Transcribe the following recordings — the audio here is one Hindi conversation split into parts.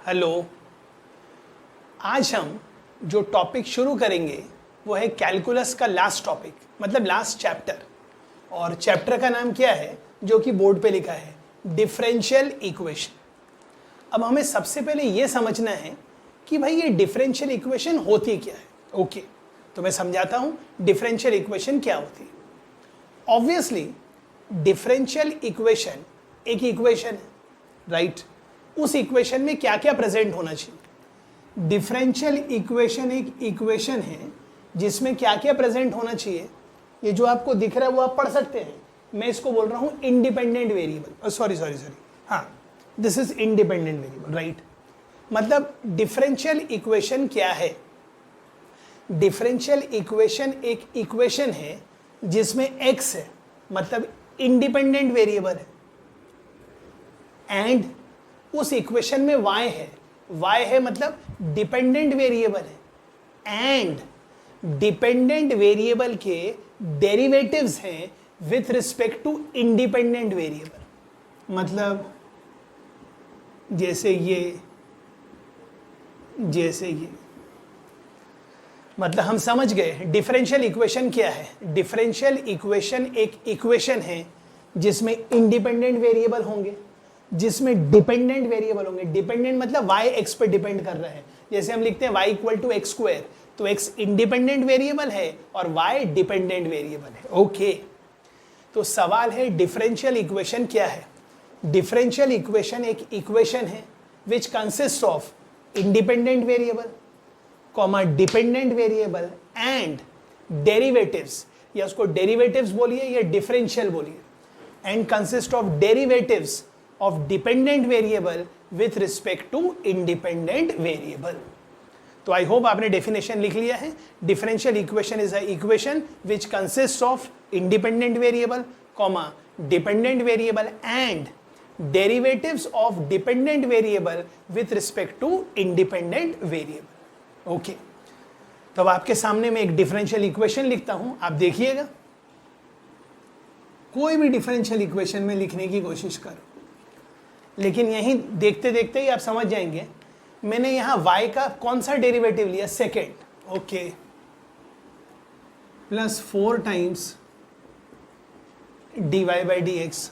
हेलो, आज हम जो टॉपिक शुरू करेंगे वो है कैलकुलस का लास्ट टॉपिक, मतलब लास्ट चैप्टर। और चैप्टर का नाम क्या है जो कि बोर्ड पे लिखा है, डिफरेंशियल इक्वेशन। अब हमें सबसे पहले ये समझना है कि भाई ये डिफरेंशियल इक्वेशन होती क्या है। ओके, तो मैं समझाता हूँ डिफरेंशियल इक्वेशन क्या होती है। ऑब्वियसली डिफरेंशियल इक्वेशन एक इक्वेशन है, राइट? उस इक्वेशन में क्या क्या प्रेजेंट होना चाहिए। डिफरेंशियल इक्वेशन एक इक्वेशन है जिसमें क्या क्या प्रेजेंट होना चाहिए। ये जो आपको दिख रहा है वो आप पढ़ सकते हैं। मैं इसको बोल रहा हूँ इंडिपेंडेंट वेरिएबल। सॉरी, हाँ, this is independent variable, right? मतलब डिफरेंशियल इक्वेशन क्या है? डिफरेंशियल इक्वेशन एक इक्वेशन है जिसमें x है, मतलब इंडिपेंडेंट वेरिएबल है, एंड उस इक्वेशन में y है मतलब डिपेंडेंट वेरिएबल है, एंड डिपेंडेंट वेरिएबल के डेरिवेटिव्स हैं with respect to independent variable. मतलब जैसे ये मतलब हम समझ गए डिफरेंशियल इक्वेशन क्या है। डिफरेंशियल इक्वेशन एक इक्वेशन है जिसमें इंडिपेंडेंट वेरिएबल होंगे, जिसमें डिपेंडेंट वेरिएबल होंगे। डिपेंडेंट मतलब y x पे डिपेंड कर रहा है। जैसे हम लिखते हैं y equal to x square, तो x इंडिपेंडेंट वेरिएबल है और y डिपेंडेंट वेरिएबल है। ओके, तो सवाल है डिफरेंशियल इक्वेशन क्या है। डिफरेंशियल इक्वेशन एक इक्वेशन है which consist of independent variable comma dependent variable and derivatives, या उसको डेरिवेटिव्स बोलिए या डिफरेंशियल बोलिए, and consist of derivatives of dependent variable with respect to independent variable. तो आई होप आपने डेफिनेशन लिख लिया है। Differential equation is a equation which consist of independent variable comma dependent variable and derivatives of dependent variable with respect to independent variable. Okay, तो अब आपके सामने मैं एक डिफरेंशियल इक्वेशन लिखता हूं, आप देखिएगा। कोई भी डिफरेंशियल इक्वेशन में लिखने की कोशिश करो, लेकिन यहीं देखते देखते ही आप समझ जाएंगे मैंने यहां y का कौन सा डेरिवेटिव लिया, second. Okay, plus 4 times dy by d x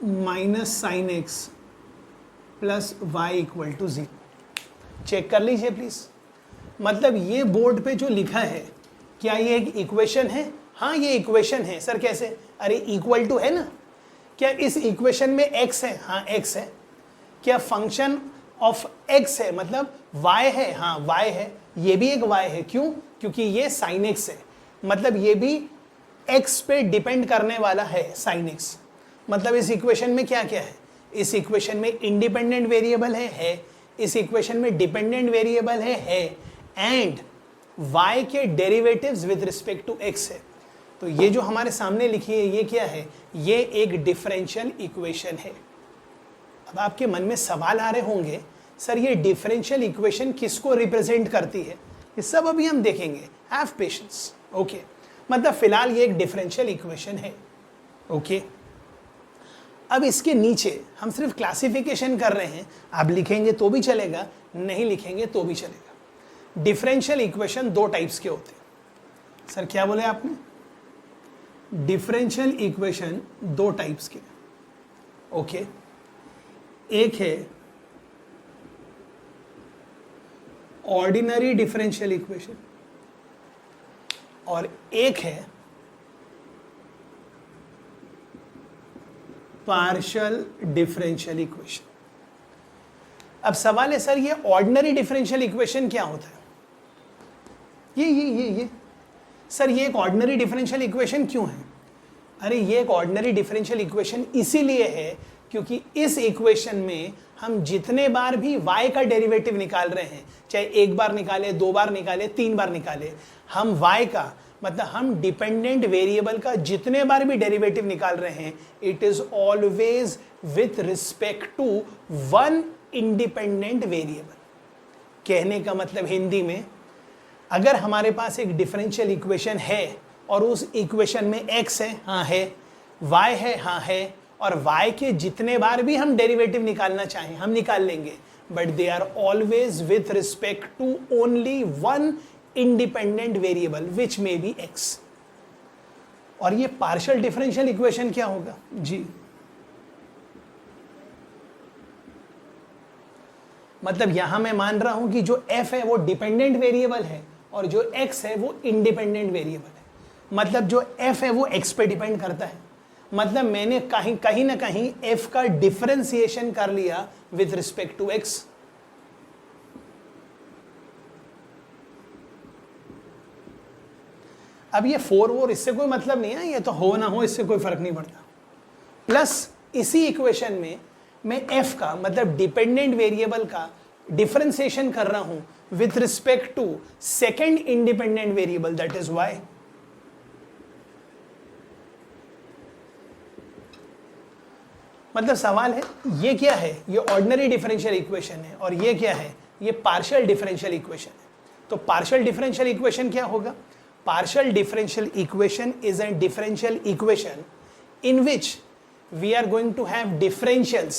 minus sine x plus y equal to 0। Check कर लीजिए प्लीज। मतलब ये बोर्ड पे जो लिखा है, क्या ये एक इक्वेशन है? हाँ, ये इक्वेशन है। सर कैसे? अरे इक्वल टू है ना। क्या इस इक्वेशन में x है? हाँ x है। क्या फंक्शन ऑफ x है मतलब y है? हाँ y है। ये भी एक y है। क्यों? क्योंकि ये sin x है, मतलब ये भी x पे डिपेंड करने वाला है, sin x। मतलब इस इक्वेशन में क्या क्या है? इस इक्वेशन में इंडिपेंडेंट वेरिएबल है, इस इक्वेशन में डिपेंडेंट वेरिएबल है, एंड y के derivatives with respect to x है। तो ये जो हमारे सामने लिखी है ये क्या है? ये एक डिफरेंशियल इक्वेशन है। अब आपके मन में सवाल आ रहे होंगे, सर ये डिफरेंशियल इक्वेशन किसको रिप्रेजेंट करती है? ये सब अभी हम देखेंगे, हैव पेशेंस। ओके, मतलब फिलहाल ये एक डिफरेंशियल इक्वेशन है। ओके, अब इसके नीचे हम सिर्फ क्लासिफिकेशन कर रहे हैं। आप लिखेंगे तो भी चलेगा, नहीं लिखेंगे तो भी चलेगा। डिफरेंशियल इक्वेशन 2 टाइप्स के होते हैं। सर क्या बोले आपने? डिफरेंशियल इक्वेशन 2 टाइप्स के। ओके, एक है ऑर्डिनरी डिफरेंशियल इक्वेशन और एक है पार्शियल डिफरेंशियल इक्वेशन। अब सवाल है, सर ये ऑर्डिनरी डिफरेंशियल इक्वेशन क्या होता है? ये सर ये एक ऑर्डिनरी डिफरेंशियल इक्वेशन क्यों है? अरे ये एक ऑर्डिनरी डिफरेंशियल इक्वेशन इसीलिए है क्योंकि इस इक्वेशन में हम जितने बार भी y का डेरिवेटिव निकाल रहे हैं, चाहे 1 बार निकाले, 2 बार निकाले, 3 बार निकाले, हम y का मतलब हम डिपेंडेंट वेरिएबल का जितने बार भी डेरिवेटिव निकाल रहे हैं, it is always with respect to one independent variable. कहने का मतलब हिंदी में, अगर हमारे पास एक डिफरेंशियल इक्वेशन है और उस इक्वेशन में x है, हाँ है, y है, हाँ है, और y के जितने बार भी हम डेरिवेटिव निकालना चाहें हम निकाल लेंगे, but they are always with respect to only one independent variable which may be x। और ये पार्शियल डिफरेंशियल इक्वेशन क्या होगा जी? मतलब यहां मैं मान रहा हूं कि जो f है वो डिपेंडेंट वेरिएबल है और जो x है वो इंडिपेंडेंट वेरिएबल है। मतलब जो f है वो x पे डिपेंड करता है। मतलब मैंने कहीं ना कहीं f का डिफरेंशिएशन कर लिया विथ रिस्पेक्ट टू x। अब ये 4 इससे कोई मतलब नहीं है, ये तो हो ना हो इससे कोई फर्क नहीं पड़ता। प्लस इसी इक्वेशन में मैं f का मतलब डिपेंडेंट वेरिएबल का डिफरेंशिएशन कर रहा हूं with respect to second independent variable that is y। मतलब सवाल है ये क्या है? ये ऑर्डिनरी डिफरेंशियल इक्वेशन है और ये क्या है? ये पार्शियल डिफरेंशियल इक्वेशन है। तो पार्शियल डिफरेंशियल इक्वेशन क्या होगा? Partial differential equation is a differential equation in which we are going to have differentials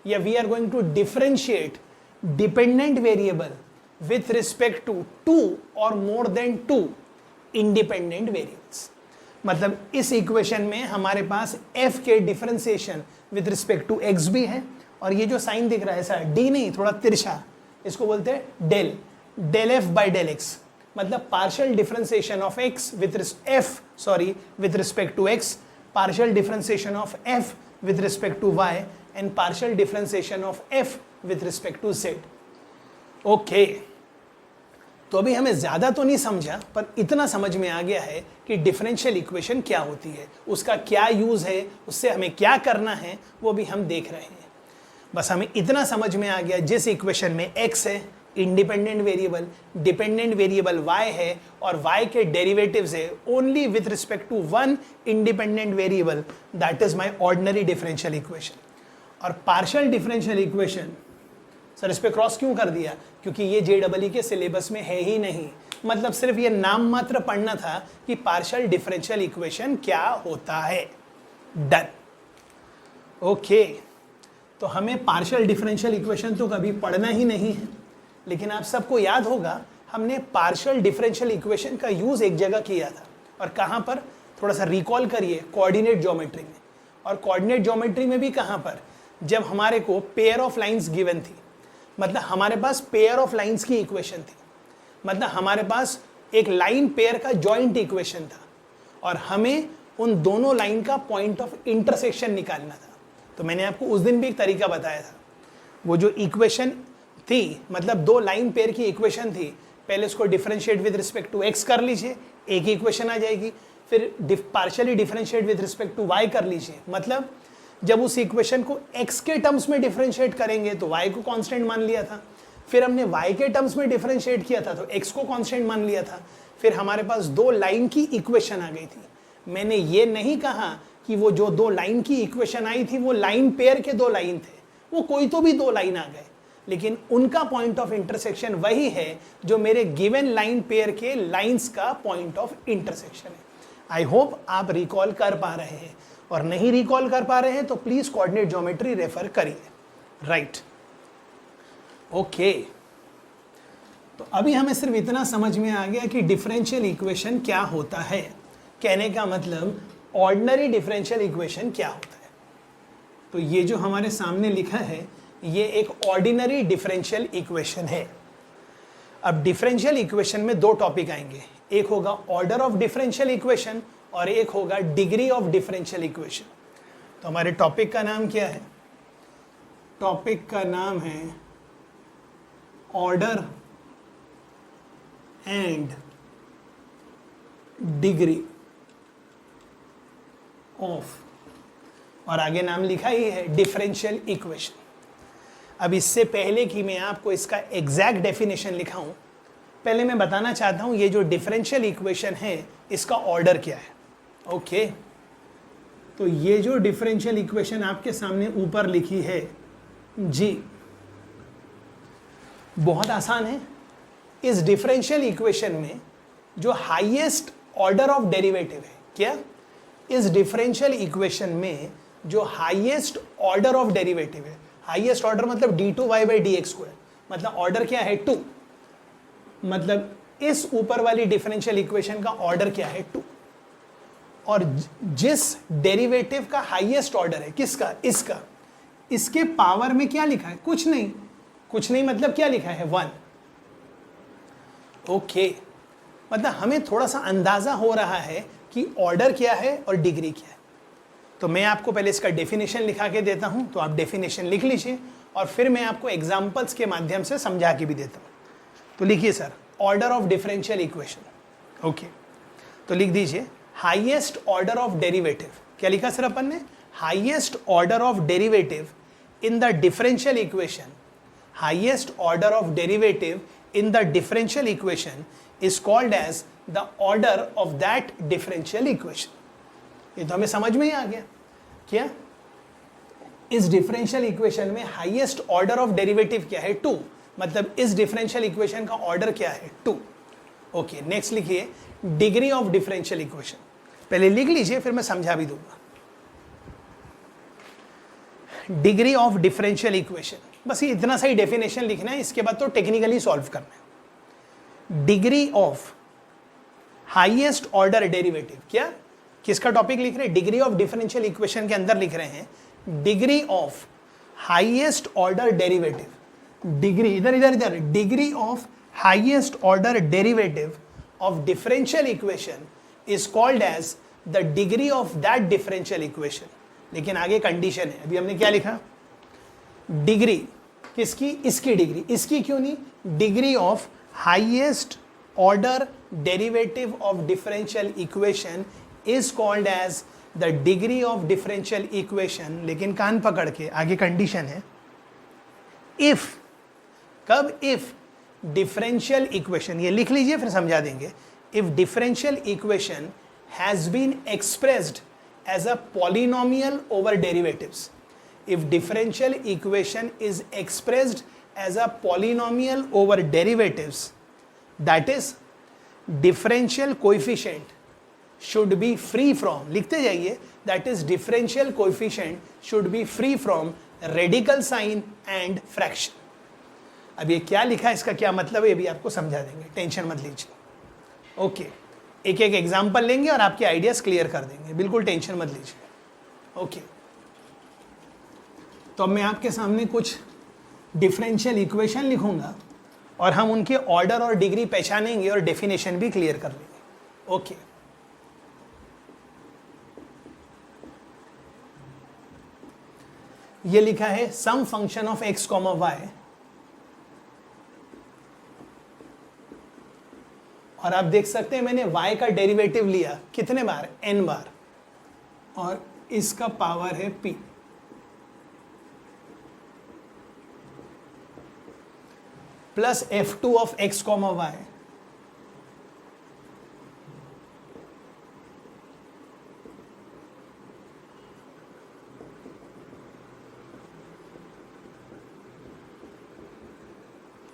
या we are going to differentiate dependent variable with respect to two or more than two independent variables। मतलब इस इक्वेशन में हमारे पास f के differentiation with respect to x भी है, और ये जो साइन दिख रहा है ऐसा d नहीं, थोड़ा तिरछा, इसको बोलते हैं del, del f by del x। मतलब partial differentiation of x with respect to x, partial differentiation of f with respect to y and partial differentiation of f with respect to z। Okay, तो अभी हमें ज़्यादा तो नहीं समझा पर इतना समझ में आ गया है कि डिफरेंशियल इक्वेशन क्या होती है, उसका क्या यूज़ है, उससे हमें क्या करना है वो भी हम देख रहे हैं। बस हमें इतना समझ में आ गया, जिस इक्वेशन में x है independent variable, dependent variable y है और y के डेरिवेटिव्स है only with respect to one independent variable, that is my ordinary differential equation. और पार्शियल डिफरेंशियल इक्वेशन, सर इस पे क्रॉस क्यों कर दिया? क्योंकि ये JEE के सिलेबस में है ही नहीं। मतलब सिर्फ ये नाम मात्र पढ़ना था कि पार्शियल डिफरेंशियल इक्वेशन क्या होता है। डन। ओके, तो हमें पार्शियल डिफरेंशियल इक्वेशन तो कभी पढ़ना ही नहीं है, लेकिन आप सबको याद होगा हमने पार्शियल डिफरेंशियल इक्वेशन का यूज एक जगह किया था, और कहाँ पर? थोड़ा सा रिकॉल करिए, कोऑर्डिनेट ज्योमेट्री में। और कोऑर्डिनेट ज्योमेट्री में भी कहाँ पर? जब हमारे को पेयर ऑफ लाइंस गिवन थी, मतलब हमारे पास पेयर ऑफ लाइंस की इक्वेशन थी, मतलब हमारे पास एक लाइन पेयर का जॉइंट इक्वेशन था और हमें उन दोनों लाइन का पॉइंट ऑफ इंटरसेक्शन निकालना था। तो मैंने आपको उस दिन भी एक तरीका बताया था, वो जो इक्वेशन थी, मतलब दो लाइन पेयर की इक्वेशन थी, पहले उसको differentiate with respect to x कर लीजिए, एक ही इक्वेशन आ जाएगी, फिर partially differentiate with respect to y कर लीजिए। मतलब जब उस इक्वेशन को x के टर्म्स में डिफरेंशिएट करेंगे तो y को कांस्टेंट मान लिया था, फिर हमने y के टर्म्स में डिफरेंशिएट किया था तो x को कांस्टेंट मान लिया था, फिर हमारे पास दो लाइन की इक्वेशन आ गई थी। मैंने ये नहीं कहा कि वो जो दो लाइन की इक्वेशन आई थी वो लाइन पेयर के दो लाइन थे, वो कोई तो भी दो लाइन आ गए, लेकिन उनका पॉइंट ऑफ इंटरसेक्शन वही है जो मेरे गिवन लाइन पेयर के लाइंस का पॉइंट ऑफ इंटरसेक्शन है। आई होप आप रिकॉल कर पा रहे हैं, और नहीं रिकॉल कर पा रहे हैं तो प्लीज कोऑर्डिनेट ज्योमेट्री रेफर करिए। राइट, ओके, तो अभी हमें सिर्फ इतना समझ में आ गया कि डिफरेंशियल इक्वेशन क्या होता है। कहने का मतलब ऑर्डिनरी डिफरेंशियल इक्वेशन क्या होता है। तो ये जो हमारे सामने लिखा है ये एक ऑर्डिनरी डिफरेंशियल इक्वेशन है। अब डिफरेंशियल इक्वेशन में दो टॉपिक आएंगे, एक होगा ऑर्डर ऑफ डिफरेंशियल इक्वेशन और एक होगा डिग्री ऑफ डिफरेंशियल इक्वेशन। तो हमारे टॉपिक का नाम क्या है? टॉपिक का नाम है ऑर्डर एंड डिग्री ऑफ, और आगे नाम लिखा ही है डिफरेंशियल इक्वेशन। अब इससे पहले कि मैं आपको इसका एग्जैक्ट डेफिनेशन लिखाऊं, पहले मैं बताना चाहता हूं ये जो डिफरेंशियल इक्वेशन है इसका ऑर्डर क्या है। ओके, तो ये जो डिफरेंशियल इक्वेशन आपके सामने ऊपर लिखी है जी, बहुत आसान है। इस डिफरेंशियल इक्वेशन में जो हाईएस्ट ऑर्डर ऑफ डेरिवेटिव है, क्या इस डिफरेंशियल इक्वेशन में जो हाईएस्ट ऑर्डर ऑफ डेरिवेटिव है, हाईएस्ट ऑर्डर मतलब d2y/dx², मतलब ऑर्डर क्या है 2, मतलब इस ऊपर वाली डिफरेंशियल इक्वेशन का ऑर्डर क्या है 2, और जिस डेरिवेटिव का हाईएस्ट ऑर्डर है किसका, इसका, इसके पावर में क्या लिखा है, कुछ नहीं, कुछ नहीं मतलब क्या लिखा है 1। ओके, मतलब हमें थोड़ा सा अंदाजा हो रहा है कि ऑर्डर क्या है और डिग्री क्या है। तो मैं आपको पहले इसका डेफिनेशन लिखा के देता हूं, तो आप डेफिनेशन लिख लीजिए और फिर मैं आपको एग्जांपल्स के माध्यम से समझा के भी देता हूं। तो लिखिए sir, order of differential equation. Okay, तो लिख दीजिए हाईएस्ट ऑर्डर ऑफ डेरिवेटिव। क्या लिखा सर अपन ने, highest order of derivative in the differential equation, highest order of derivative in the differential equation is called as the order of that differential equation। ये तो हमें समझ में ही आ गया। क्या इस डिफरेंशियल इक्वेशन में हाईएस्ट ऑर्डर ऑफ डेरिवेटिव क्या है 2, मतलब इस डिफरेंशियल इक्वेशन का ऑर्डर क्या है 2। ओके, नेक्स्ट लिखिए डिग्री ऑफ डिफरेंशियल इक्वेशन। पहले लिख लीजिए फिर मैं समझा भी दूंगा। डिग्री ऑफ डिफरेंशियल इक्वेशन, बस ये इतना सा ही डेफिनेशन लिखना है, इसके बाद तो टेक्निकली सॉल्व करना है। Degree of highest order derivative, क्या किसका टॉपिक लिख रहे हैं, डिग्री ऑफ डिफरेंशियल इक्वेशन के अंदर लिख रहे हैं degree of highest order derivative. Degree इधर इधर इधर, degree of highest order derivative of differential equation is called as the degree of that differential equation. लेकिन आगे कंडीशन है, अभी हमने क्या लिखा, डिग्री किसकी, इसकी डिग्री, इसकी क्यों नहीं, degree of highest order derivative of differential equation is called as the degree of differential equation. लेकिन कान पकड़ के आगे कंडीशन है, इफ, कब, इफ डिफरेंशियल इक्वेशन, ये लिख लीजिए फिर समझा देंगे, if differential equation has been expressed as a polynomial over derivatives, if differential equation is expressed as a polynomial over derivatives, that is differential coefficient should be free from, लिखते जाइए, that is differential coefficient should be free from radical sign and fraction। अब ये क्या लिखा है, इसका क्या मतलब है, ये भी आपको समझा देंगे, टेंशन मत लीजिए। ओके, एक एक एग्जाम्पल लेंगे और आपके आइडियाज क्लियर कर देंगे, बिल्कुल टेंशन मत लीजिए। ओके, तो अब मैं आपके सामने कुछ डिफरेंशियल इक्वेशन लिखूंगा और हम उनके ऑर्डर और डिग्री पहचानेंगे और डेफिनेशन भी क्लियर कर लेंगे। ओके, ये लिखा है some function of x comma y, और आप देख सकते हैं मैंने y का डेरिवेटिव लिया कितने बार, n बार, और इसका पावर है p। Plus f2 of x comma y,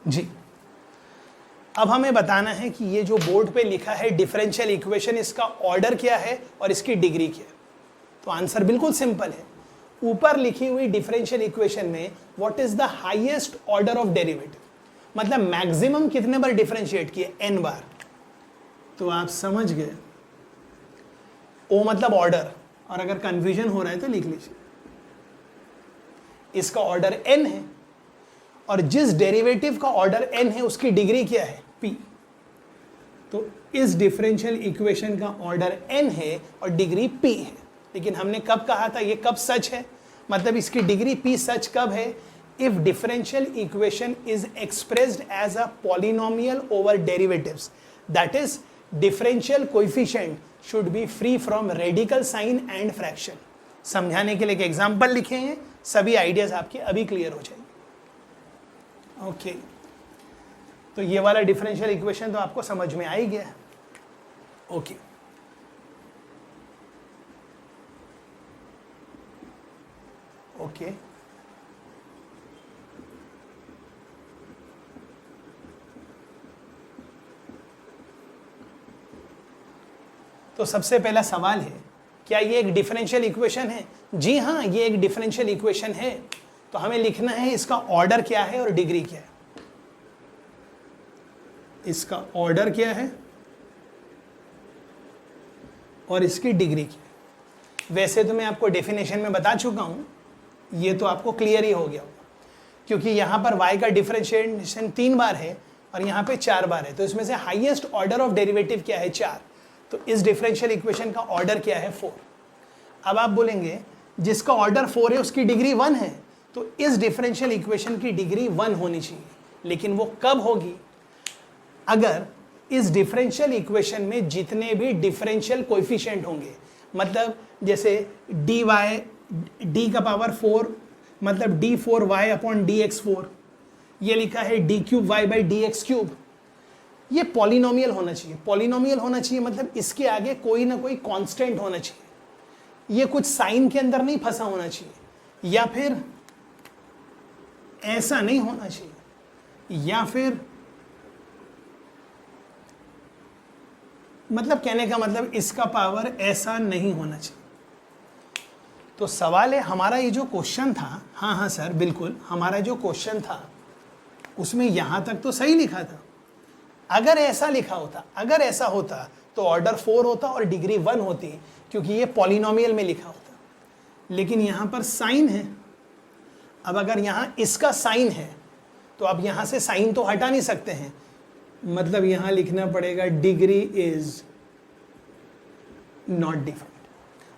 जी। अब हमें बताना है कि ये जो बोर्ड पे लिखा है डिफरेंशियल इक्वेशन, इसका ऑर्डर क्या है और इसकी डिग्री क्या है। तो आंसर बिल्कुल सिंपल है, ऊपर लिखी हुई डिफरेंशियल इक्वेशन में what is the highest order of derivative, मतलब मैक्सिमम कितने बार डिफरेंशिएट किए, n बार। तो आप समझ गए, ओ मतलब ऑर्डर, और अगर कंफ्यूजन हो रहा है तो लिख लीजिए, इसका ऑर्डर n है और जिस डेरिवेटिव का ऑर्डर n है उसकी डिग्री क्या है, p। तो इस डिफरेंशियल इक्वेशन का ऑर्डर n है और डिग्री p है। लेकिन हमने कब कहा था, ये कब सच है, मतलब इसकी डिग्री p सच कब है, if differential equation is expressed as a polynomial over derivatives, that is differential coefficient should be free from radical sign and fraction. समझाने के लिए एक एग्जांपल लिखे हैं, सभी आइडियाज आपके अभी क्लियर हो जाएंगे। ओके, तो ये वाला डिफरेंशियल इक्वेशन तो आपको समझ में आ ही गया। ओके, ओके, तो सबसे पहला सवाल है क्या ये एक डिफरेंशियल इक्वेशन है? जी हाँ, ये एक डिफरेंशियल इक्वेशन है। तो हमें लिखना है इसका ऑर्डर क्या है और डिग्री क्या है। इसका ऑर्डर क्या है और इसकी डिग्री क्या है। वैसे तो मैं आपको डेफिनेशन में बता चुका हूं, ये तो आपको क्लियर ही हो गया होगा, क्योंकि यहां पर y का डिफरेंशिएशन 3 बार है और यहां पे 4 बार है, तो इसमें से हाईएस्ट ऑर्डर ऑफ डेरिवेटिव क्या है? 4। तो इस डिफरेंशियल इक्वेशन का ऑर्डर क्या है? 4। अब आप बोलेंगे जिसका ऑर्डर 4 है उसकी डिग्री 1 है, तो इस डिफरेंशियल इक्वेशन की डिग्री 1 होनी चाहिए। लेकिन वो कब होगी? अगर इस डिफरेंशियल इक्वेशन में जितने भी डिफरेंशियल कोएफिशिएंट होंगे, मतलब जैसे dy d का पावर 4 मतलब d4y अपॉन dx4, ये लिखा है d3y बाई dx3, ये पॉलिनोमियल होना चाहिए। पॉलिनोमियल होना चाहिए मतलब इसके आगे कोई ना कोई कांस्टेंट होना चाहिए, ये कुछ साइन के अंदर नहीं फंसा होना चाहिए, या फिर ऐसा नहीं होना चाहिए, या फिर मतलब कहने का मतलब इसका पावर ऐसा नहीं होना चाहिए। तो सवाल है हमारा ये जो क्वेश्चन था, हाँ सर बिल्कुल, हमारा जो क्वेश्चन था उसमें यहाँ तक तो सही लिखा था। अगर ऐसा लिखा होता, अगर ऐसा होता तो ऑर्डर 4 होता और डिग्री 1 होती, क्योंकि ये पॉलिनोमियल में लिखा होता। लेकिन यहाँ पर साइन है। अब अगर यहाँ इसका साइन है तो अब यहाँ से साइन तो हटा नहीं सकते हैं, मतलब यहाँ लिखना पड़ेगा डिग्री इज नॉट डिफाइंड।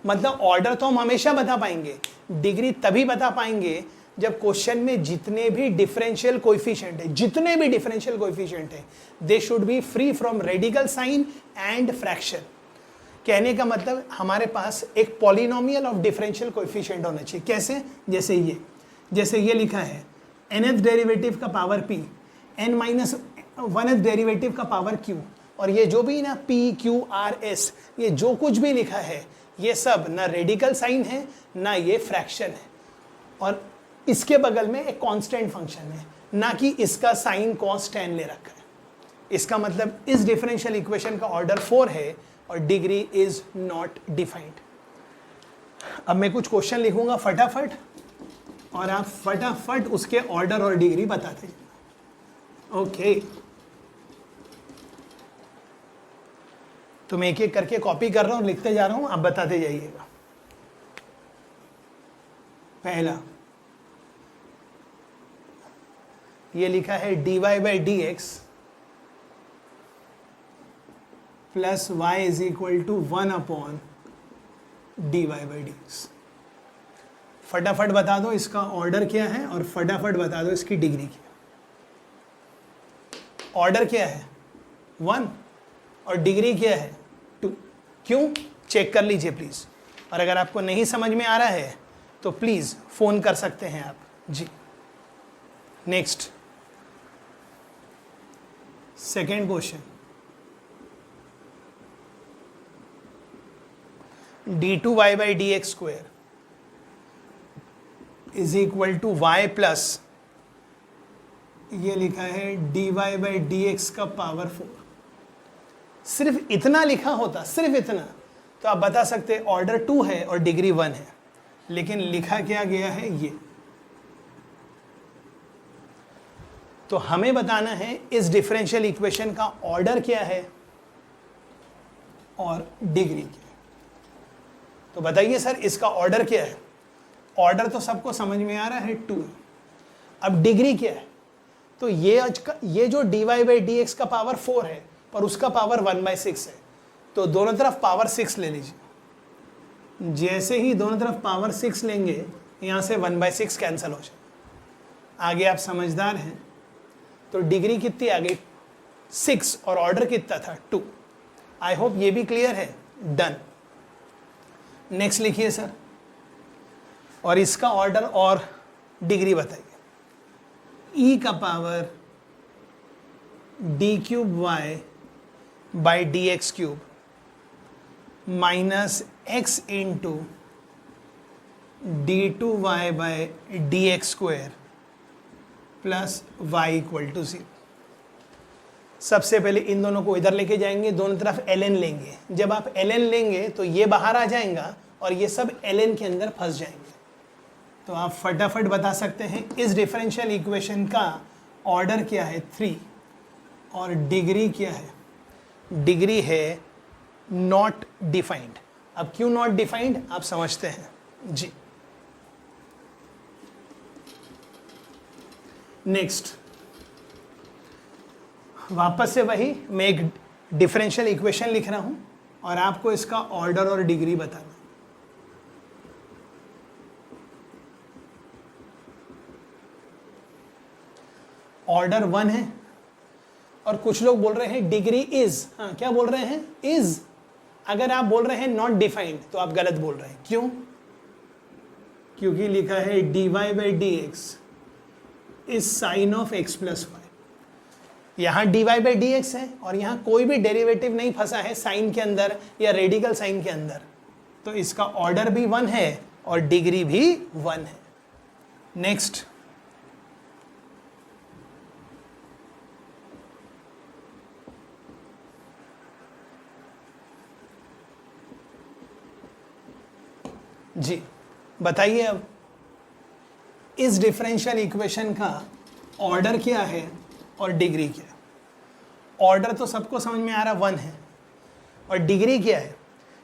मतलब ऑर्डर तो हम हमेशा बता पाएंगे, डिग्री तभी बता पाएंगे जब क्वेश्चन में जितने भी डिफरेंशियल कोएफिशिएंट है, जितने भी डिफरेंशियल कोएफिशिएंट है, they should be free from radical sign and fraction. कहने का मतलब हमारे पास एक पॉलिनोमियल ऑफ डिफरेंशियल कोएफिशिएंट होना चाहिए। कैसे? जैसे ये लिखा है nth डेरिवेटिव का power p, n minus 1th derivative का पावर q, और ये जो भी ना p q r s, ये जो कुछ भी लिखा है ये सब ना रेडिकल साइन है ना ये फ्रैक्शन है, और इसके बगल में एक कांस्टेंट फंक्शन है, ना कि इसका साइन cos tan ले रखा है। इसका मतलब इस डिफरेंशियल इक्वेशन का ऑर्डर 4 है और डिग्री इज नॉट डिफाइंड। अब मैं कुछ क्वेश्चन लिखूंगा फटाफट और आप फटाफट उसके ऑर्डर और डिग्री बताते जाओ। ओके, तो मैं एक एक करके कॉपी कर रहा हूं, लिखते जा रहा हूं, आप बताते जाइएगा। पहला ये लिखा है dy by d x plus y is equal to 1 upon dy by d x. फटाफट बता दो इसका ऑर्डर क्या है और फटाफट बता दो इसकी डिग्री क्या है। ऑर्डर क्या है? 1 और डिग्री क्या है? 2। क्यों? चेक कर लीजिए प्लीज, और अगर आपको नहीं समझ में आ रहा है तो प्लीज फोन कर सकते हैं आप जी। Next, second question, d2y by d x square is equal to y plus, ये लिखा है dy बाई डी एक्स का पावर 4। सिर्फ इतना लिखा होता, सिर्फ इतना, तो आप बता सकते ऑर्डर 2 है और डिग्री 1 है, लेकिन लिखा क्या गया है ये। तो हमें बताना है इस डिफरेंशियल इक्वेशन का ऑर्डर क्या है और डिग्री क्या है। तो बताइए सर इसका ऑर्डर क्या है? ऑर्डर तो सबको समझ में आ रहा है 2। अब डिग्री क्या है? तो ये जो dy बाई डी एक्स का पावर 4 है पर उसका पावर 1/6 है, तो दोनों तरफ पावर 6 ले लीजिए। जैसे ही दोनों तरफ पावर 6 लेंगे यहाँ से 1/6 कैंसिल हो जाए। आगे आप समझदार हैं, तो डिग्री कितनी आ गई? 6 और ऑर्डर कितना था? 2। आई होप ये भी क्लियर है। डन। नेक्स्ट लिखिए सर, और इसका ऑर्डर और डिग्री बताइए। e का power d3y by d x cube minus x into d2y by d x square plus y equal to 0। सबसे पहले इन दोनों को इधर लेके जाएंगे, दोनों तरफ ln लेंगे। जब आप ln लेंगे तो ये बाहर आ जाएगा और ये सब ln के अंदर फंस जाएंगे। तो आप फटाफट बता सकते हैं इस डिफरेंशियल इक्वेशन का ऑर्डर क्या है 3 और डिग्री क्या है, डिग्री है नॉट डिफाइंड। अब क्यों नॉट डिफाइंड आप समझते हैं जी। नेक्स्ट, वापस से वही, मैं एक डिफरेंशियल इक्वेशन लिख रहा हूं और आपको इसका ऑर्डर और डिग्री बताना। ऑर्डर 1 है और कुछ लोग बोल रहे हैं डिग्री इज, हाँ क्या बोल रहे हैं, इज। अगर आप बोल रहे हैं नॉट डिफाइंड तो आप गलत बोल रहे हैं। क्यों? क्योंकि लिखा है dy by d x is sine of x plus y. यहां dy बाई डी एक्स है और यहां कोई भी डेरिवेटिव नहीं फंसा है साइन के अंदर या रेडिकल साइन के अंदर, तो इसका ऑर्डर भी 1 है और डिग्री भी 1 है। नेक्स्ट, जी बताइए अब इस डिफरेंशियल इक्वेशन का ऑर्डर क्या है और डिग्री क्या है। ऑर्डर तो सबको समझ में आ रहा 1 है और डिग्री क्या है,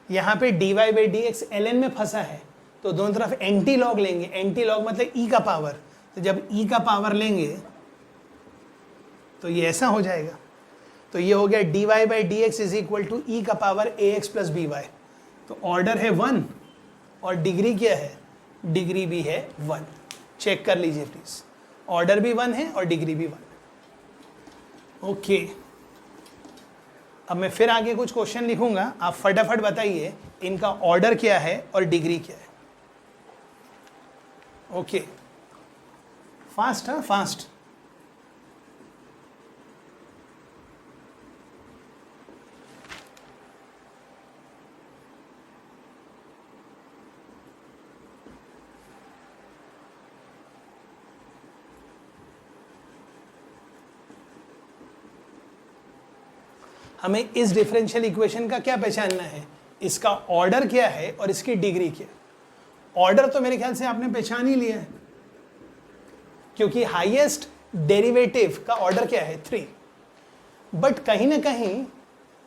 यहाँ पे dy by d x ln में फंसा है तो दोनों तरफ एंटी लॉग लेंगे। एंटी लॉग मतलब e का पावर, तो जब e का पावर लेंगे तो ये ऐसा हो जाएगा। तो ये हो गया dy by d x is equal to e का power ax plus b y. तो ऑर्डर है 1 और डिग्री क्या है, डिग्री भी है 1। चेक कर लीजिए प्लीज, ऑर्डर भी 1 है और डिग्री भी 1 है। ओके, अब मैं फिर आगे कुछ क्वेश्चन लिखूंगा, आप फटाफट बताइए इनका ऑर्डर क्या है और डिग्री क्या है। ओके, फास्ट, हाँ फास्ट। हमें इस डिफरेंशियल इक्वेशन का क्या पहचानना है, इसका ऑर्डर क्या है और इसकी डिग्री क्या है। ऑर्डर तो मेरे ख्याल से आपने पहचान ही लिया है, क्योंकि हाईएस्ट डेरिवेटिव का ऑर्डर क्या है 3। बट कहीं ना कहीं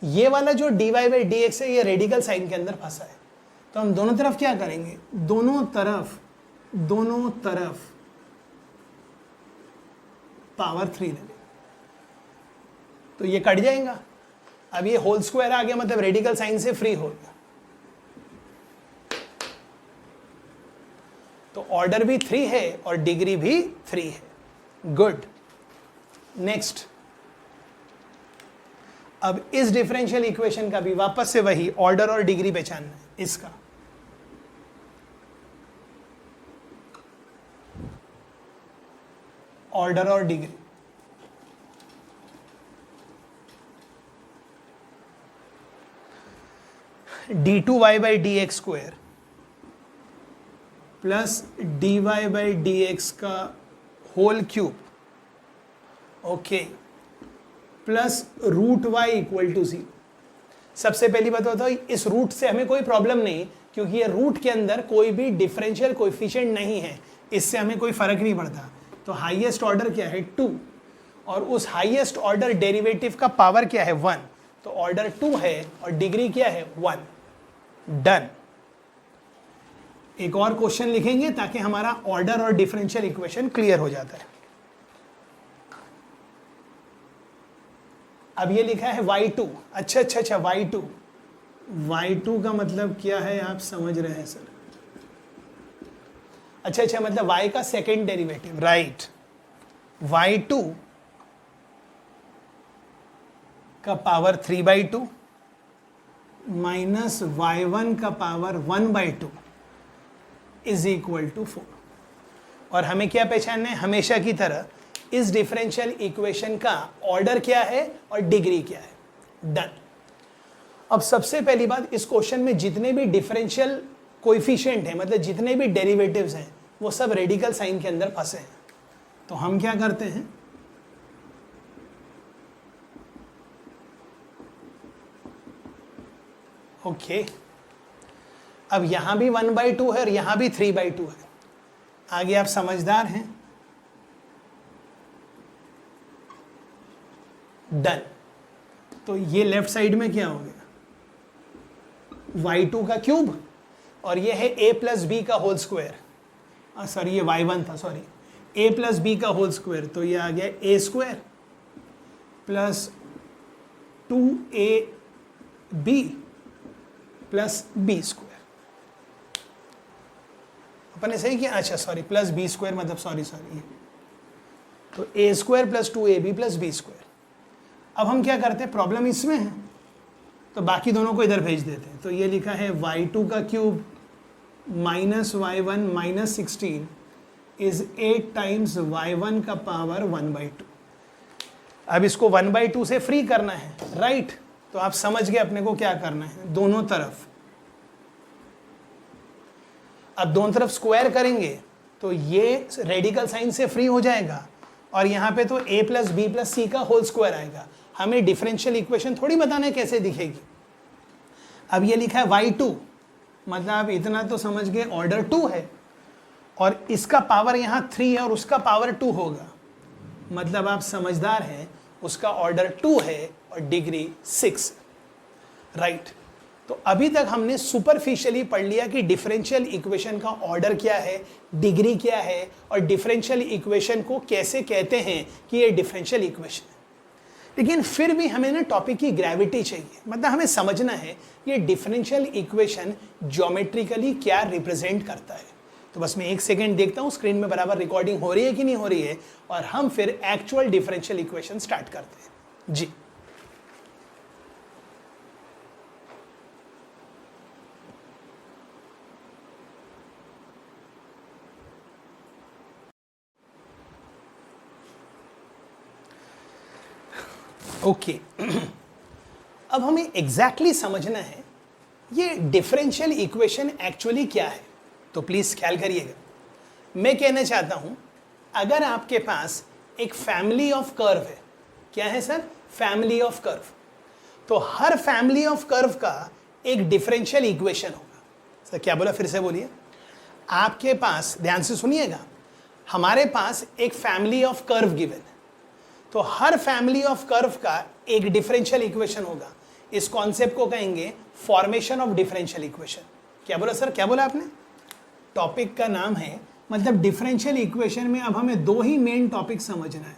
ये वाला जो dy बाई डी एक्स है ये रेडिकल साइन के अंदर फंसा है। तो हम दोनों तरफ क्या करेंगे, दोनों तरफ पावर 3 लेंगे तो ये कट जाएगा। अब ये होल स्क्वायर आ गया मतलब रेडिकल साइन से फ्री हो गया। तो ऑर्डर भी 3 है और डिग्री भी 3 है। गुड। नेक्स्ट, अब इस डिफरेंशियल इक्वेशन का भी वापस से वही ऑर्डर और डिग्री पहचानना है इसका। ऑर्डर और degree, d2y by d x square plus dy by d x का whole cube, okay, plus root y equal to 0। सबसे पहली बात बताओ, इस रूट से हमें कोई प्रॉब्लम नहीं क्योंकि ये रूट के अंदर कोई भी डिफरेंशियल कोएफिशिएंट नहीं है, इससे हमें कोई फर्क नहीं पड़ता। तो हाईएस्ट ऑर्डर क्या है 2 और उस हाईएस्ट ऑर्डर डेरिवेटिव का पावर क्या है 1, तो ऑर्डर 2 है और डिग्री क्या है 1। डन। एक और क्वेश्चन लिखेंगे ताकि हमारा ऑर्डर और डिफरेंशियल इक्वेशन क्लियर हो जाता है। अब ये लिखा है y2। अच्छा y2 का मतलब क्या है आप समझ रहे हैं सर? अच्छा मतलब y का सेकेंड डेरिवेटिव, राइट। y2 का पावर 3/2 माइनस y1 का पावर 1/2 इज इक्वल टू 4। और हमें क्या पहचानना है, हमेशा की तरह इस डिफरेंशियल इक्वेशन का ऑर्डर क्या है और डिग्री क्या है। डन। अब सबसे पहली बात, इस क्वेश्चन में जितने भी डिफरेंशियल कोएफिशिएंट हैं, मतलब जितने भी डेरिवेटिव्स हैं, वो सब रेडिकल साइन के अंदर फंसे हैं। तो हम क्या करते हैं, ओके अब यहां भी 1/2 है और यहां भी 3/2 है। आगे आप समझदार हैं। डन। तो ये लेफ्ट साइड में क्या हो गया, y2 का क्यूब और ये है a प्लस बी का होल स्क्वायर, सॉरी ये y1 था, सॉरी a प्लस बी का होल स्क्वायर, तो ये आ गया a square plus 2ab plus b square. अपन ने सही किया, अच्छा सॉरी प्लस बी स्क्वायर मतलब सॉरी तो a square plus 2ab plus b square. अब हम क्या करते हैं, प्रॉब्लम इसमें है तो बाकी दोनों को इधर भेज देते हैं। तो ये लिखा है y2 का cube minus y1 minus 16 is 8 times y1 का पावर 1/2। अब इसको 1/2 से फ्री करना है, राइट? तो आप समझ गए अपने को क्या करना है, दोनों तरफ। अब दोनों तरफ स्क्वायर करेंगे तो ये रेडिकल साइन से फ्री हो जाएगा और यहाँ पे तो a प्लस बी प्लस सी का होल स्क्वायर आएगा। हमें डिफरेंशियल इक्वेशन थोड़ी बताना है कैसे दिखेगी। अब ये लिखा है y2 मतलब आप इतना तो समझ गए ऑर्डर 2 है और इसका पावर यहाँ 3 है और उसका पावर 2 होगा, मतलब आप समझदार हैं, उसका ऑर्डर 2 है और डिग्री 6, राइट? तो अभी तक हमने सुपरफिशियली पढ़ लिया कि डिफरेंशियल इक्वेशन का ऑर्डर क्या है, डिग्री क्या है और डिफरेंशियल इक्वेशन को कैसे कहते हैं कि ये डिफरेंशियल इक्वेशन है। लेकिन फिर भी हमें ना टॉपिक की ग्रेविटी चाहिए, मतलब हमें समझना है ये डिफरेंशियल इक्वेशन ज्योमेट्रिकली क्या रिप्रेजेंट करता है। तो बस मैं एक सेकेंड देखता हूँ स्क्रीन में बराबर रिकॉर्डिंग हो रही है कि नहीं हो रही है और हम फिर एक्चुअल डिफरेंशियल इक्वेशन स्टार्ट करते हैं जी। ओके अब हमें एग्जैक्टली समझना है ये डिफरेंशियल इक्वेशन एक्चुअली क्या है। तो प्लीज ख्याल करिएगा, मैं कहना चाहता हूं अगर आपके पास एक फैमिली ऑफ कर्व है, क्या है सर? फैमिली ऑफ कर्व, तो हर फैमिली ऑफ कर्व का एक डिफरेंशियल इक्वेशन होगा। सर क्या बोला, फिर से बोलिए। आपके पास, ध्यान से सुनिएगा, हमारे पास एक फैमिली ऑफ कर्व गिवन है, तो हर फैमिली ऑफ कर्व का एक डिफरेंशियल इक्वेशन होगा। इस कॉन्सेप्ट को कहेंगे फॉर्मेशन ऑफ डिफरेंशियल इक्वेशन। क्या बोला सर, क्या बोला आपने? टॉपिक का नाम है, मतलब डिफरेंशियल इक्वेशन में अब हमें दो ही मेन टॉपिक समझना है।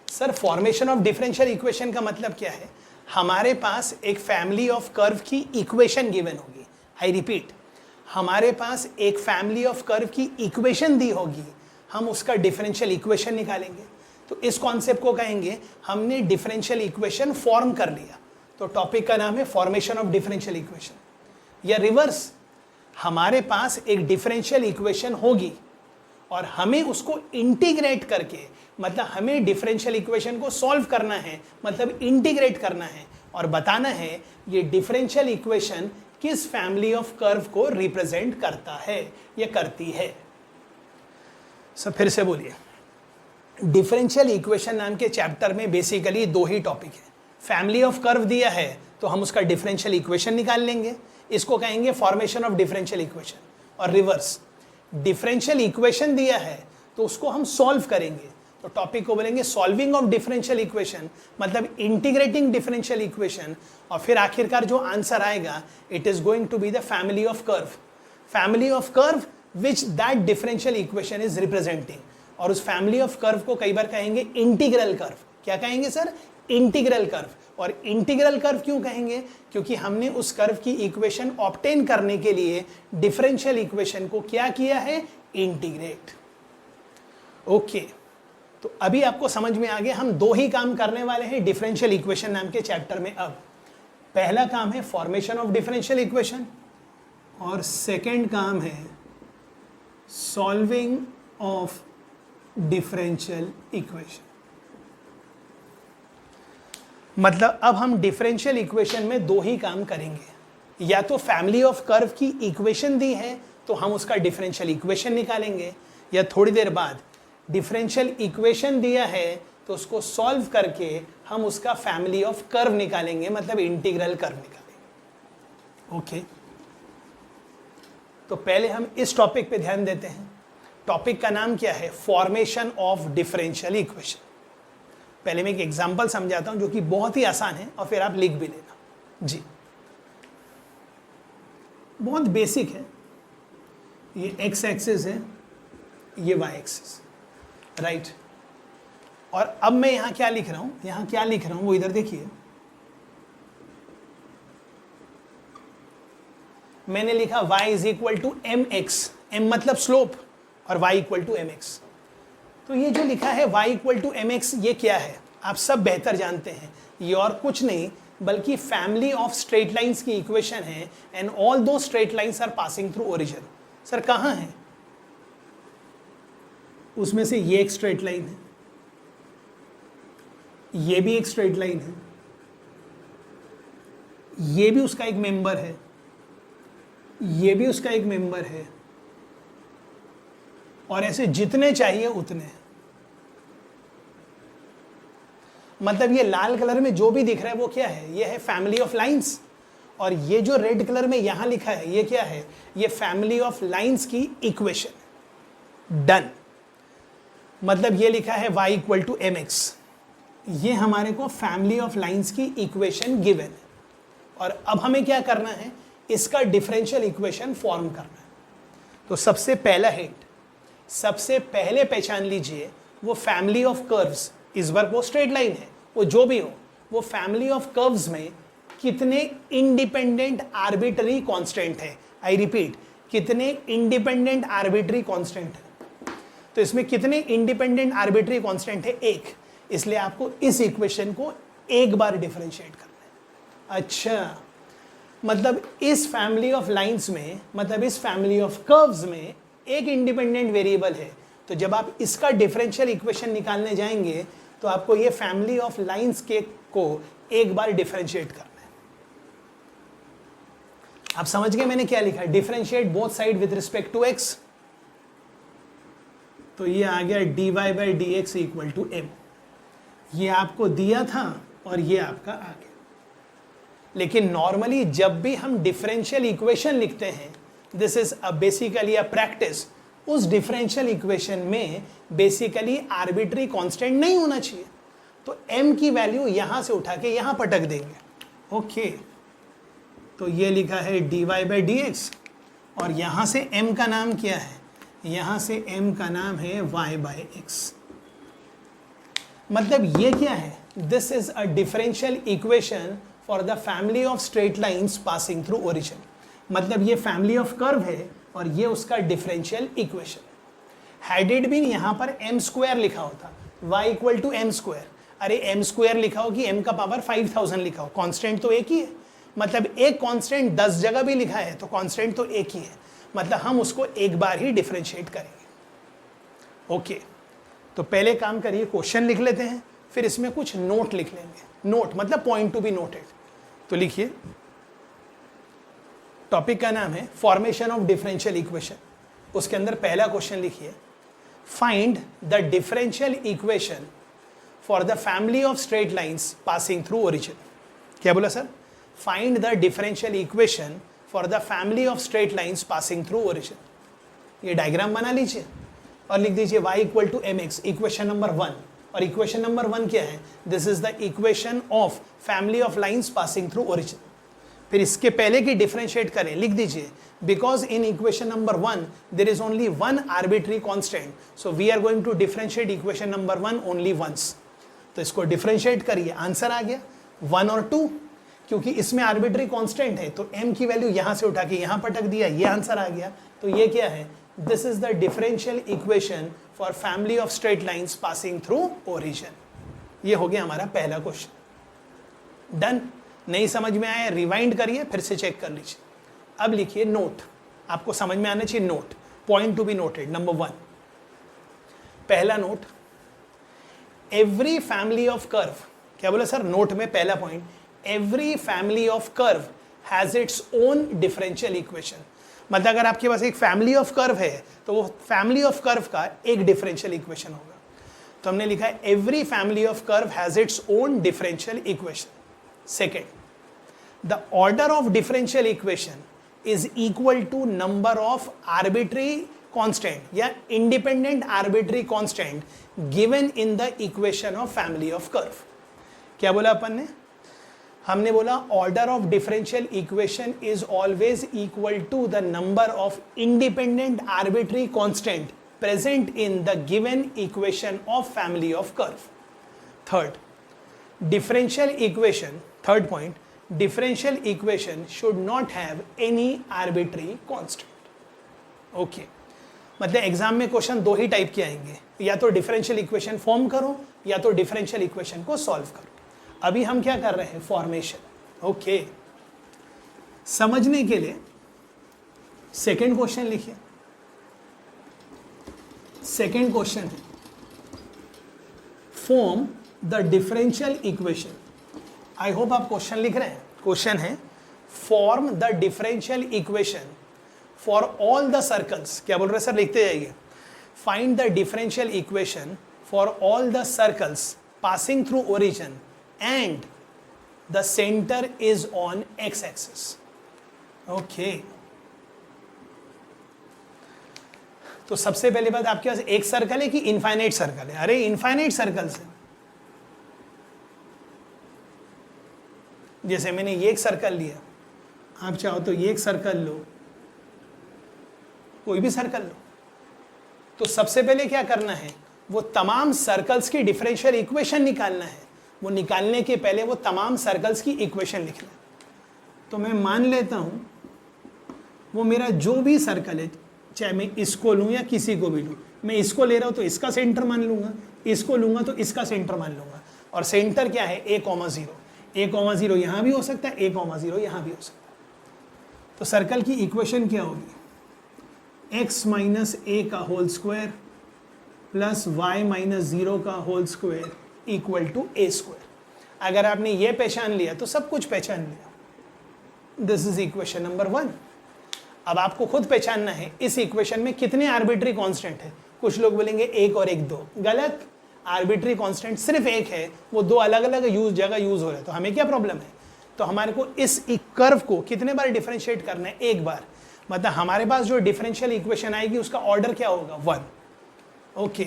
Sir formation of differential equation का मतलब क्या है? हमारे पास एक फैमिली ऑफ कर्व की इक्वेशन गिवन होगी। आई रिपीट, हमारे पास एक फैमिली ऑफ कर्व की इक्वेशन दी होगी, हम उसका डिफरेंशियल इक्वेशन निकालेंगे। तो इस कॉन्सेप्ट को कहेंगे हमने डिफरेंशियल इक्वेशन फॉर्म कर लिया। तो टॉपिक का नाम है फॉर्मेशन ऑफ डिफरेंशियल इक्वेशन। या रिवर्स, हमारे पास एक डिफरेंशियल इक्वेशन होगी और हमें उसको इंटीग्रेट करके, मतलब हमें डिफरेंशियल इक्वेशन को सॉल्व करना है, मतलब इंटीग्रेट करना है और बताना है ये डिफरेंशियल इक्वेशन किस फैमिली ऑफ कर्व को रिप्रेजेंट करता है या करती है। सब फिर से बोलिए। डिफरेंशियल इक्वेशन नाम के चैप्टर में बेसिकली दो ही टॉपिक है। फैमिली ऑफ कर्व दिया है तो हम उसका डिफरेंशियल इक्वेशन निकाल लेंगे, इसको कहेंगे फॉर्मेशन ऑफ डिफरेंशियल इक्वेशन। और रिवर्स, डिफरेंशियल इक्वेशन दिया है तो उसको हम सॉल्व करेंगे, तो टॉपिक को बोलेंगे सॉल्विंग ऑफ डिफरेंशियल इक्वेशन, मतलब इंटीग्रेटिंग डिफरेंशियल इक्वेशन। और फिर आखिरकार जो आंसर आएगा, it is going to be the family of curve, family of curve which that differential equation is representing. और उस फैमिली ऑफ कर्व को कई बार कहेंगे इंटीग्रल कर्व। क्या कहेंगे सर? Integral curve. और इंटीग्रल कर्व क्यों कहेंगे? क्योंकि हमने उस कर्व की इक्वेशन ऑब्टेन करने के लिए डिफरेंशियल इक्वेशन को क्या किया है? इंटीग्रेट। ओके, तो अभी आपको समझ में आ गया हम दो ही काम करने वाले हैं डिफरेंशियल इक्वेशन नाम के चैप्टर में। अब पहला काम है फॉर्मेशन ऑफ डिफरेंशियल इक्वेशन और सेकंड काम है सॉल्विंग ऑफ डिफरेंशियल इक्वेशन। मतलब अब हम डिफरेंशियल इक्वेशन में दो ही काम करेंगे, या तो फैमिली ऑफ कर्व की इक्वेशन दी है तो हम उसका डिफरेंशियल इक्वेशन निकालेंगे, या थोड़ी देर बाद डिफरेंशियल इक्वेशन दिया है तो उसको सॉल्व करके हम उसका फैमिली ऑफ कर्व निकालेंगे, मतलब इंटीग्रल कर्व निकालेंगे। ओके, तो पहले हम इस टॉपिक पे ध्यान देते हैं। टॉपिक का नाम क्या है? Formation of differential equation. पहले मैं एक एग्जांपल समझाता हूं जो कि बहुत ही आसान है और फिर आप लिख भी लेना जी। बहुत बेसिक है। ये एक्स एक्सिस है, ये वाई एक्सिस, राइट। और अब मैं यहां क्या लिख रहा हूं, यहां क्या लिख रहा हूं वो इधर देखिए। मैंने लिखा y is equal to m x, m मतलब स्लोप और y equal to m x. तो ये जो लिखा है y equal to m x, ये क्या है? आप सब बेहतर जानते हैं, ये और कुछ नहीं बल्कि फैमिली ऑफ स्ट्रेट लाइंस की इक्वेशन है, एंड ऑल दो straight lines are passing through origin. Sir कहां है? उसमें से ये एक स्ट्रेट लाइन है, ये भी एक स्ट्रेट लाइन है, ये भी उसका एक मेंबर है, ये भी उसका एक मेंबर है, और ऐसे जितने चाहिए उतने। मतलब ये लाल कलर में जो भी दिख रहा है वो क्या है? ये है फैमिली ऑफ लाइंस। और ये जो रेड कलर में यहां लिखा है ये क्या है? ये फैमिली ऑफ लाइंस की इक्वेशन। डन। मतलब ये लिखा है y equal to m x, ये हमारे को फैमिली ऑफ लाइंस की इक्वेशन गिवन है। और अब हमें क्या करना है? इसका डिफरेंशियल इक्वेशन फॉर्म करना है। तो सबसे पहला हिंट, सबसे पहले पहचान लीजिए वो फैमिली ऑफ कर्व्स, इस बार वो स्ट्रेट लाइन है, वो जो भी हो, वो फैमिली ऑफ कर्व्स में कितने इंडिपेंडेंट आर्बिट्ररी कांस्टेंट है। आई रिपीट, कितने इंडिपेंडेंट आर्बिट्ररी कांस्टेंट है। तो इसमें कितने इंडिपेंडेंट आर्बिट्ररी कांस्टेंट है? एक। इसलिए आपको इस इक्वेशन को एक बार डिफरेंशिएट करना है। अच्छा, मतलब इस फैमिली ऑफ लाइंस में, मतलब इस फैमिली ऑफ कर्व्स में एक इंडिपेंडेंट वेरिएबल है। तो जब आप इसका डिफरेंशियल इक्वेशन निकालने जाएंगे तो आपको ये फैमिली ऑफ लाइंस के को एक बार डिफरेंशिएट करना है। आप समझ गए मैंने क्या लिखा है? Differentiate both side with respect to x. तो ये आ गया dy by d x equal to m. ये आपको दिया था और ये आपका आ गया। लेकिन नॉर्मली जब भी हम डिफरेंशियल इक्वेशन लिखते हैं, this is basically a practice, उस डिफरेंशियल इक्वेशन में बेसिकली आर्बिट्री कांस्टेंट नहीं होना चाहिए। तो m की वैल्यू यहां से उठा के यहां पटक देंगे। ओके, तो ये लिखा है dy बाई डी एक्स, और यहां से m का नाम क्या है? यहां से m का नाम है y बाई एक्स। मतलब ये क्या है? This is a differential equation for the family of straight lines passing through origin. मतलब ये फैमिली ऑफ कर्व है और ये उसका differential equation. Had it been यहाँ पर m स्क्वायर लिखा होता, y equal to m square, अरे m स्क्वायर लिखा हो कि m का पावर 5000 लिखा हो, कांस्टेंट तो एक ही है। मतलब एक कांस्टेंट 10 जगह भी लिखा है तो कांस्टेंट तो एक ही है। मतलब हम उसको एक बार ही डिफरेंशिएट करेंगे। ओके, तो पहले काम करिए, क्वेश्चन लिख लेते हैं, फिर इसमें कुछ नोट लिख लेंगे। नोट मतलब पॉइंट टू बी नोटेड। तो लिखिए, टॉपिक का नाम है फॉर्मेशन ऑफ डिफरेंशियल इक्वेशन। उसके अंदर पहला क्वेश्चन लिखिए, find the differential equation for the family of straight lines passing through origin. क्या बोला sir? Find the differential equation for the family of straight lines passing through origin. ये डायग्राम बना लीजिए और लिख दीजिए y equal to m x, equation number 1। और इक्वेशन नंबर 1 क्या है? This is the equation of family of lines passing through origin. फिर इसके पहले की डिफरेंशिएट करें, लिख दीजिए because in equation number 1 there is only one arbitrary constant, so we are going to differentiate equation number 1 only once. तो इसको डिफरेंशिएट करिए, आंसर आ गया 1 और 2। क्योंकि इसमें आर्बिट्री कांस्टेंट है तो m की वैल्यू यहां से उठा के यहां पटक दिया, ये आंसर आ गया। तो ये क्या है? This is the differential equation for family of straight lines passing through origin. ये हो गया हमारा पहला क्वेश्चन। डन। नहीं समझ में आया रिवाइंड करिए, फिर से चेक कर लीजिए। अब लिखिए नोट, आपको समझ में आना चाहिए note, point to be noted. Number 1, पहला note, every family of curve. क्या बोला सर? नोट में पहला point, every family of curve has its own differential equation. मतलब अगर आपके पास एक फैमिली ऑफ कर्व है तो वो फैमिली ऑफ कर्व का एक डिफरेंशियल इक्वेशन होगा। तो हमने लिखा है every family of curve has its own differential equation. Second, the order of differential equation is equal to number of arbitrary constant या independent arbitrary constant given in the equation of family of curve. क्या बोला अपन ने? हमने बोला order of differential equation is always equal to the number of independent arbitrary constant present in the given equation of family of curve. Third, differential equation, third point, differential equation should not have any arbitrary constant. Okay. मतलब एग्जाम में क्वेश्चन दो ही टाइप के आएंगे, या तो डिफरेंशियल इक्वेशन फॉर्म करो या तो डिफरेंशियल इक्वेशन को सॉल्व करो। अभी हम क्या कर रहे हैं? फॉर्मेशन। ओके, समझने के लिए सेकेंड क्वेश्चन लिखिए। सेकेंड क्वेश्चन है form the differential equation. I hope आप क्वेश्चन लिख रहे हैं। क्वेश्चन है form the differential equation for all the circles. क्या बोल रहे हैं सर? लिखते जाइए। Find the differential equation for all the circles passing through origin and the centre is on x axis. Okay, तो सबसे पहली बात, आपके पास एक सर्कल है कि इनफाइनाइट सर्कल है? अरे इनफाइनाइट सर्कल से, जैसे मैंने ये एक सर्कल लिया, आप चाहो तो ये एक सर्कल लो, कोई भी सर्कल लो। तो सबसे पहले क्या करना है? वो तमाम सर्कल्स की डिफरेंशियल इक्वेशन निकालना है। वो निकालने के पहले वो तमाम सर्कल्स की इक्वेशन लिखना है। तो मैं मान लेता हूं वो मेरा जो भी सर्कल है, चाहे मैं इसको लूं या किसी को भी लूं, मैं इसको ले रहा हूं तो इसका सेंटर मान लूंगा, इसको लूंगा तो इसका सेंटर मान लूंगा। और सेंटर क्या है? a,0। a,0 यहां भी हो सकता है, a,0 यहां भी हो सकता है। तो सर्कल की इक्वेशन क्या होगी? x माइनस ए का whole square plus y minus 0 का whole square equal to a square. अगर आपने ये पहचान लिया तो सब कुछ पहचान लिया। This is equation number 1। अब आपको खुद पहचानना है इस इक्वेशन में कितने आर्बिट्री कांस्टेंट है। कुछ लोग बोलेंगे 1 और 1 2। गलत। आर्बिट्री कांस्टेंट सिर्फ एक है, वो दो अलग अलग जगह यूज हो रहे हैं। तो हमें क्या प्रॉब्लम है? तो हमारे को इस कर्व को कितने बार डिफरेंशिएट करना है? एक बार। मतलब हमारे पास जो डिफरेंशियल इक्वेशन आएगी उसका ऑर्डर क्या होगा? 1। ओके,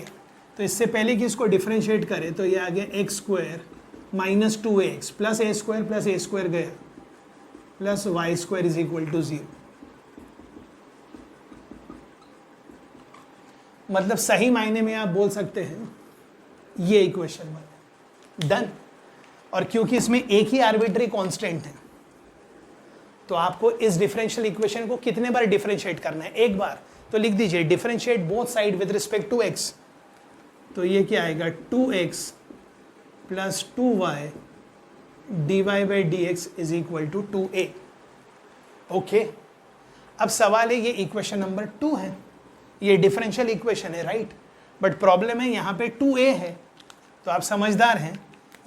तो इससे पहले कि इसको डिफरेंशिएट करें तो ये आ गया x square minus 2x plus a square गया plus y square is equal to 0। मतलब सही मायने में आप बोल सकते हैं ये इक्वेशन बने। डन। और क्योंकि इसमें एक ही आर्बिट्री कांस्टेंट है तो आपको इस डिफरेंशियल इक्वेशन को कितने बार डिफरेंशिएट करना है? एक बार। तो लिख दीजिए differentiate both side with respect to x। तो ये क्या आएगा? 2x plus 2y dy by dx is equal to 2a। Okay, अब सवाल है, ये इक्वेशन नंबर 2 है, ये डिफरेंशियल इक्वेशन है, राइट? बट प्रॉब्लम है यहाँ पे 2a है। तो आप समझदार हैं,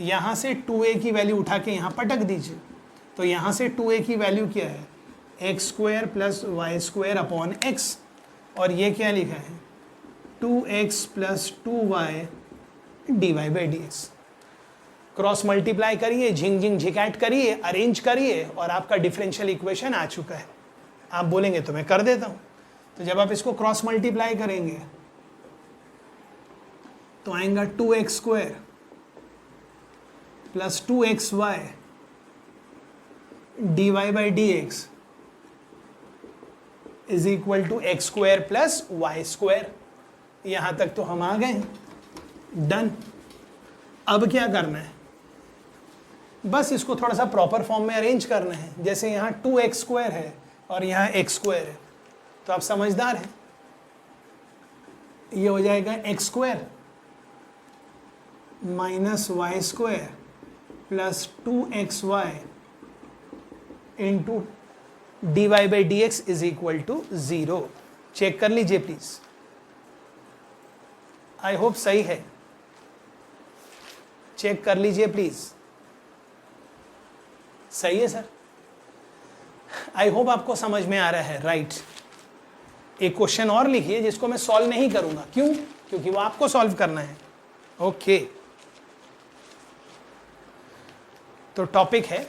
यहाँ से 2a की वैल्यू उठा के यहाँ पटक दीजिए। तो यहाँ से 2a की वैल्यू क्या है? X square plus y square upon x. और ये क्या लिखा है? 2x plus 2y dy by dx। Cross multiply करिए, झिंग झिंग झिकाट करिए, अरेंज करिए और आपका डिफरेंशियल इक्वेशन आ चुका है। आप बोलेंगे तो मैं कर देता हूँ। तो जब आप इसको क्रॉस मल्टीप्लाई करेंगे तो आएगा 2x square plus 2xy dy by dx is equal to x square plus y square. यहां तक तो हम आ गए। डन। अब क्या करना है? बस इसको थोड़ा सा प्रॉपर फॉर्म में अरेंज करना है। जैसे यहाँ 2x स्क्वायर है और यहाँ x स्क्वायर है, तो आप समझदार हैं, ये हो जाएगा x square minus y square plus 2xy into dy by dx is equal to 0। Check कर लीजिए प्लीज। आई होप सही है, चेक कर लीजिए प्लीज। सही है सर? आई होप आपको समझ में आ रहा है, राइट? एक क्वेश्चन और लिखिए जिसको मैं सॉल्व नहीं करूंगा, क्यों? क्योंकि वो आपको सॉल्व करना है। ओके, तो टॉपिक है,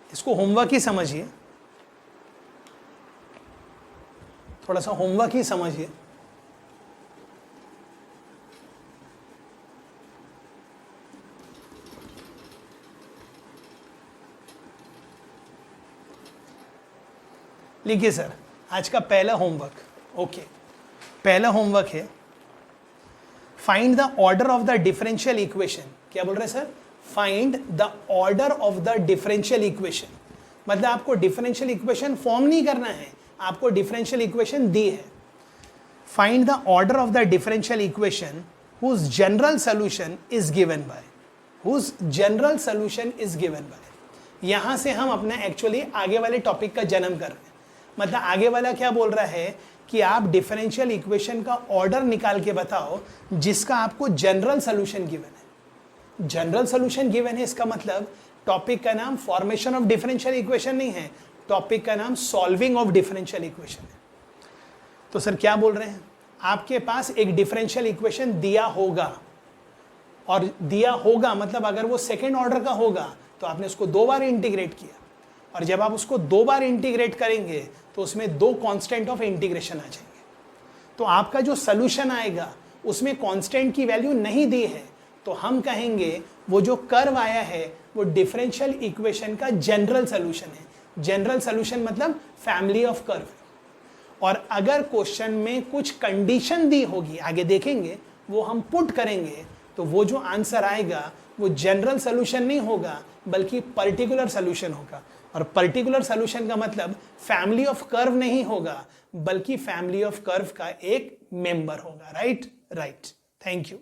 इसको होमवर्क ही समझिए, थोड़ा सा होमवर्क ही समझिए। लिखिए सर, आज का पहला होमवर्क। ओके, पहला होमवर्क है find the order of the differential equation. क्या बोल रहे हैं sir? Find the order of the differential equation. मतलब आपको डिफरेंशियल इक्वेशन फॉर्म नहीं करना है, आपको डिफरेंशियल इक्वेशन दी है। Find the order of the differential equation whose general solution is given by, whose general solution is given by. यहां से हम अपना एक्चुअली आगे वाले टॉपिक का जन्म कर रहे हैं। मतलब आगे वाला क्या बोल रहा है कि आप डिफरेंशियल इक्वेशन का ऑर्डर निकाल के बताओ जिसका आपको जनरल सॉल्यूशन गिवन है। जनरल सॉल्यूशन गिवन है, इसका मतलब टॉपिक का नाम फॉर्मेशन ऑफ डिफरेंशियल इक्वेशन नहीं है, टॉपिक का नाम सॉल्विंग ऑफ डिफरेंशियल इक्वेशन है। तो सर क्या बोल रहे हैं, आपके पास एक डिफरेंशियल इक्वेशन दिया होगा, और दिया होगा मतलब अगर वो सेकेंड ऑर्डर का होगा तो आपने उसको 2 बार इंटीग्रेट किया, और जब आप उसको 2 बार इंटीग्रेट करेंगे तो उसमें 2 कांस्टेंट ऑफ इंटीग्रेशन आ जाएंगे। तो आपका जो सॉल्यूशन आएगा उसमें कांस्टेंट की वैल्यू नहीं दी है, तो हम कहेंगे वो जो कर्व आया है वो डिफरेंशियल इक्वेशन का जनरल सॉल्यूशन है। जनरल सॉल्यूशन मतलब फैमिली ऑफ कर्व। और अगर क्वेश्चन में कुछ कंडीशन दी होगी, आगे देखेंगे, वो हम पुट करेंगे, तो वो जो आंसर आएगा वो जनरल सॉल्यूशन नहीं होगा बल्कि पर्टिकुलर सॉल्यूशन होगा। और पर्टिकुलर सॉल्यूशन का मतलब फैमिली ऑफ कर्व नहीं होगा बल्कि फैमिली ऑफ कर्व का एक मेंबर होगा। राइट? Right, thank you.